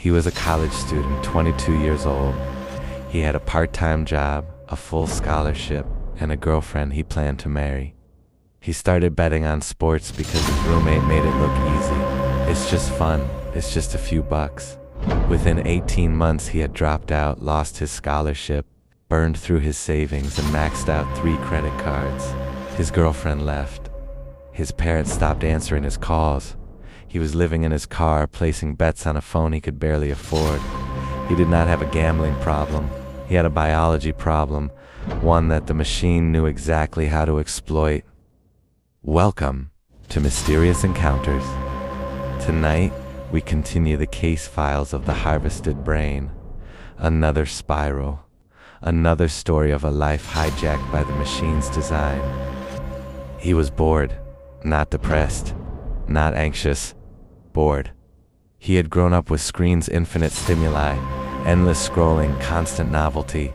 He was a college student, 22 years old. He had a part-time job, a full scholarship, and a girlfriend he planned to marry. He started betting on sports because his roommate made it look easy. It's just fun. It's just a few bucks. Within 18 months, he had dropped out, lost his scholarship, burned through his savings, and maxed out 3 credit cards. His girlfriend left. His parents stopped answering his calls. He was living in his car, placing bets on a phone he could barely afford. He did not have a gambling problem. He had a biology problem, one that the machine knew exactly how to exploit. Welcome to Mysterious Encounters. Tonight, we continue the case files of the harvested brain. Another spiral. Another story of a life hijacked by the machine's design. He was bored, not depressed, not anxious, bored. He had grown up with screens' infinite stimuli, endless scrolling, constant novelty.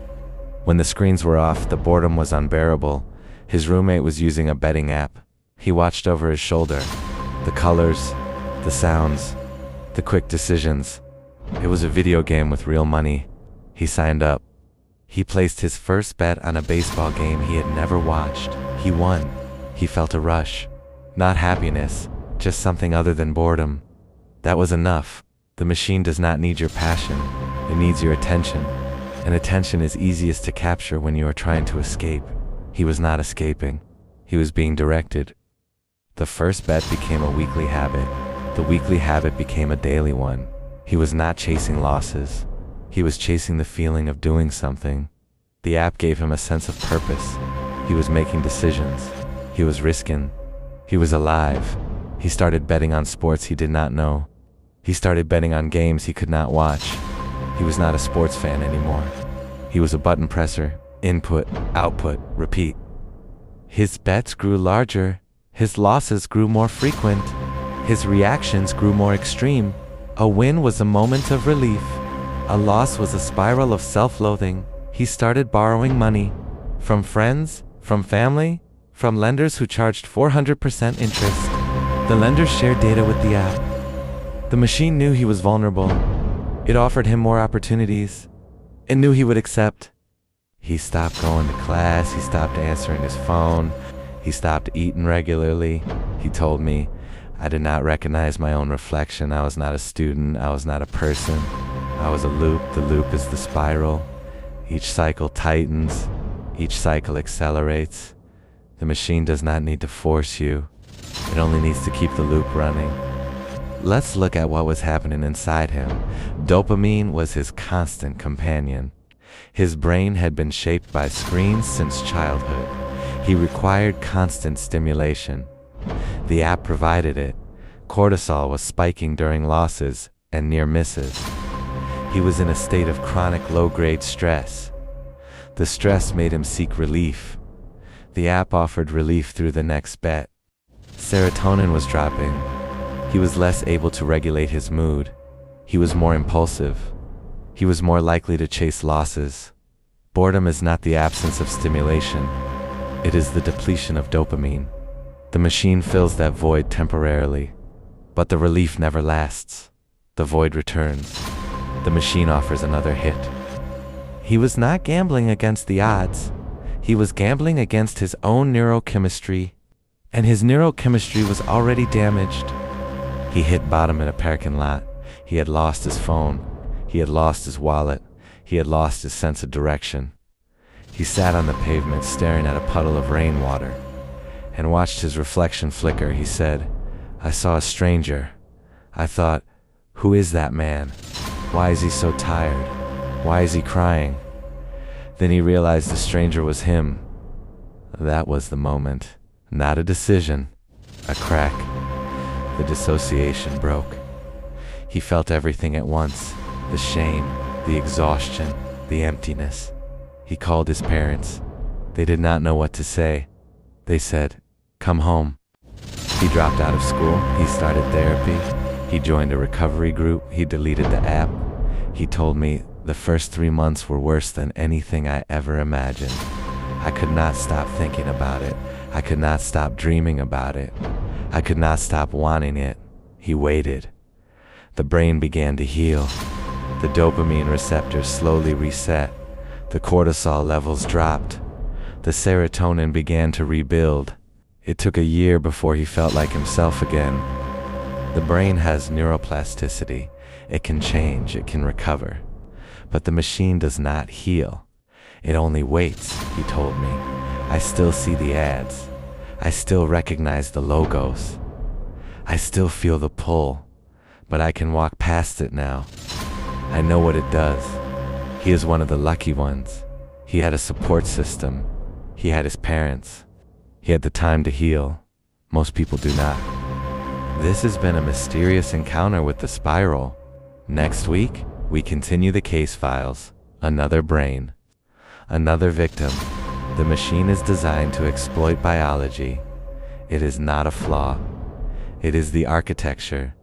When the screens were off, the boredom was unbearable. His roommate was using a betting app. He watched over his shoulder. The colors, the sounds, the quick decisions. It was a video game with real money. He signed up. He placed his first bet on a baseball game he had never watched. He won. He felt a rush. Not happiness, just something other than boredom. That was enough. The machine does not need your passion. It needs your attention. And attention is easiest to capture when you are trying to escape. He was not escaping. He was being directed. The first bet became a weekly habit. The weekly habit became a daily one. He was not chasing losses. He was chasing the feeling of doing something. The app gave him a sense of purpose. He was making decisions. He was risking. He was alive. He started betting on sports he did not know. He started betting on games he could not watch. He was not a sports fan anymore. He was a button presser. Input, output, repeat. His bets grew larger. His losses grew more frequent. His reactions grew more extreme. A win was a moment of relief. A loss was a spiral of self-loathing. He started borrowing money. From friends, from family, from lenders who charged 400% interest. The lenders shared data with the app. The machine knew he was vulnerable. It offered him more opportunities. It knew he would accept. He stopped going to class. He stopped answering his phone. He stopped eating regularly. He told me, I did not recognize my own reflection. I was not a student. I was not a person. I was a loop. The loop is the spiral. Each cycle tightens. Each cycle accelerates. The machine does not need to force you. It only needs to keep the loop running. Let's look at what was happening inside him. Dopamine was his constant companion. His brain had been shaped by screens since childhood. He required constant stimulation. The app provided it. Cortisol was spiking during losses and near misses. He was in a state of chronic low-grade stress. The stress made him seek relief. The app offered relief through the next bet. Serotonin was dropping. He was less able to regulate his mood. He was more impulsive. He was more likely to chase losses. Boredom is not the absence of stimulation. It is the depletion of dopamine. The machine fills that void temporarily, but the relief never lasts. The void returns. The machine offers another hit. He was not gambling against the odds. He was gambling against his own neurochemistry, and his neurochemistry was already damaged. He hit bottom in a parking lot. He had lost his phone. He had lost his wallet. He had lost his sense of direction. He sat on the pavement staring at a puddle of rainwater and watched his reflection flicker. He said, I saw a stranger. I thought, who is that man? Why is he so tired? Why is he crying? Then he realized the stranger was him. That was the moment. Not a decision. A crack. The dissociation broke. He felt everything at once. The shame, the exhaustion, the emptiness. He called his parents. They did not know what to say. They said, come home. He dropped out of school. He started therapy. He joined a recovery group. He deleted the app. He told me the first 3 months were worse than anything I ever imagined. I could not stop thinking about it. I could not stop dreaming about it. I could not stop wanting it. He waited. The brain began to heal. The dopamine receptors slowly reset. The cortisol levels dropped. The serotonin began to rebuild. It took a year before he felt like himself again. The brain has neuroplasticity. It can change, it can recover. But the machine does not heal. It only waits, he told me. I still see the ads. I still recognize the logos. I still feel the pull, but I can walk past it now. I know what it does. He is one of the lucky ones. He had a support system. He had his parents. He had the time to heal. Most people do not. This has been a mysterious encounter with the spiral. Next week, we continue the case files. Another brain. Another victim. The machine is designed to exploit biology. It is not a flaw. It is the architecture.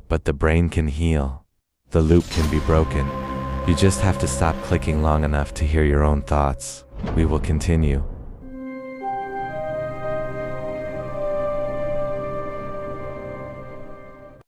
But the brain can heal. The loop can be broken. You just have to stop clicking long enough to hear your own thoughts. We will continue.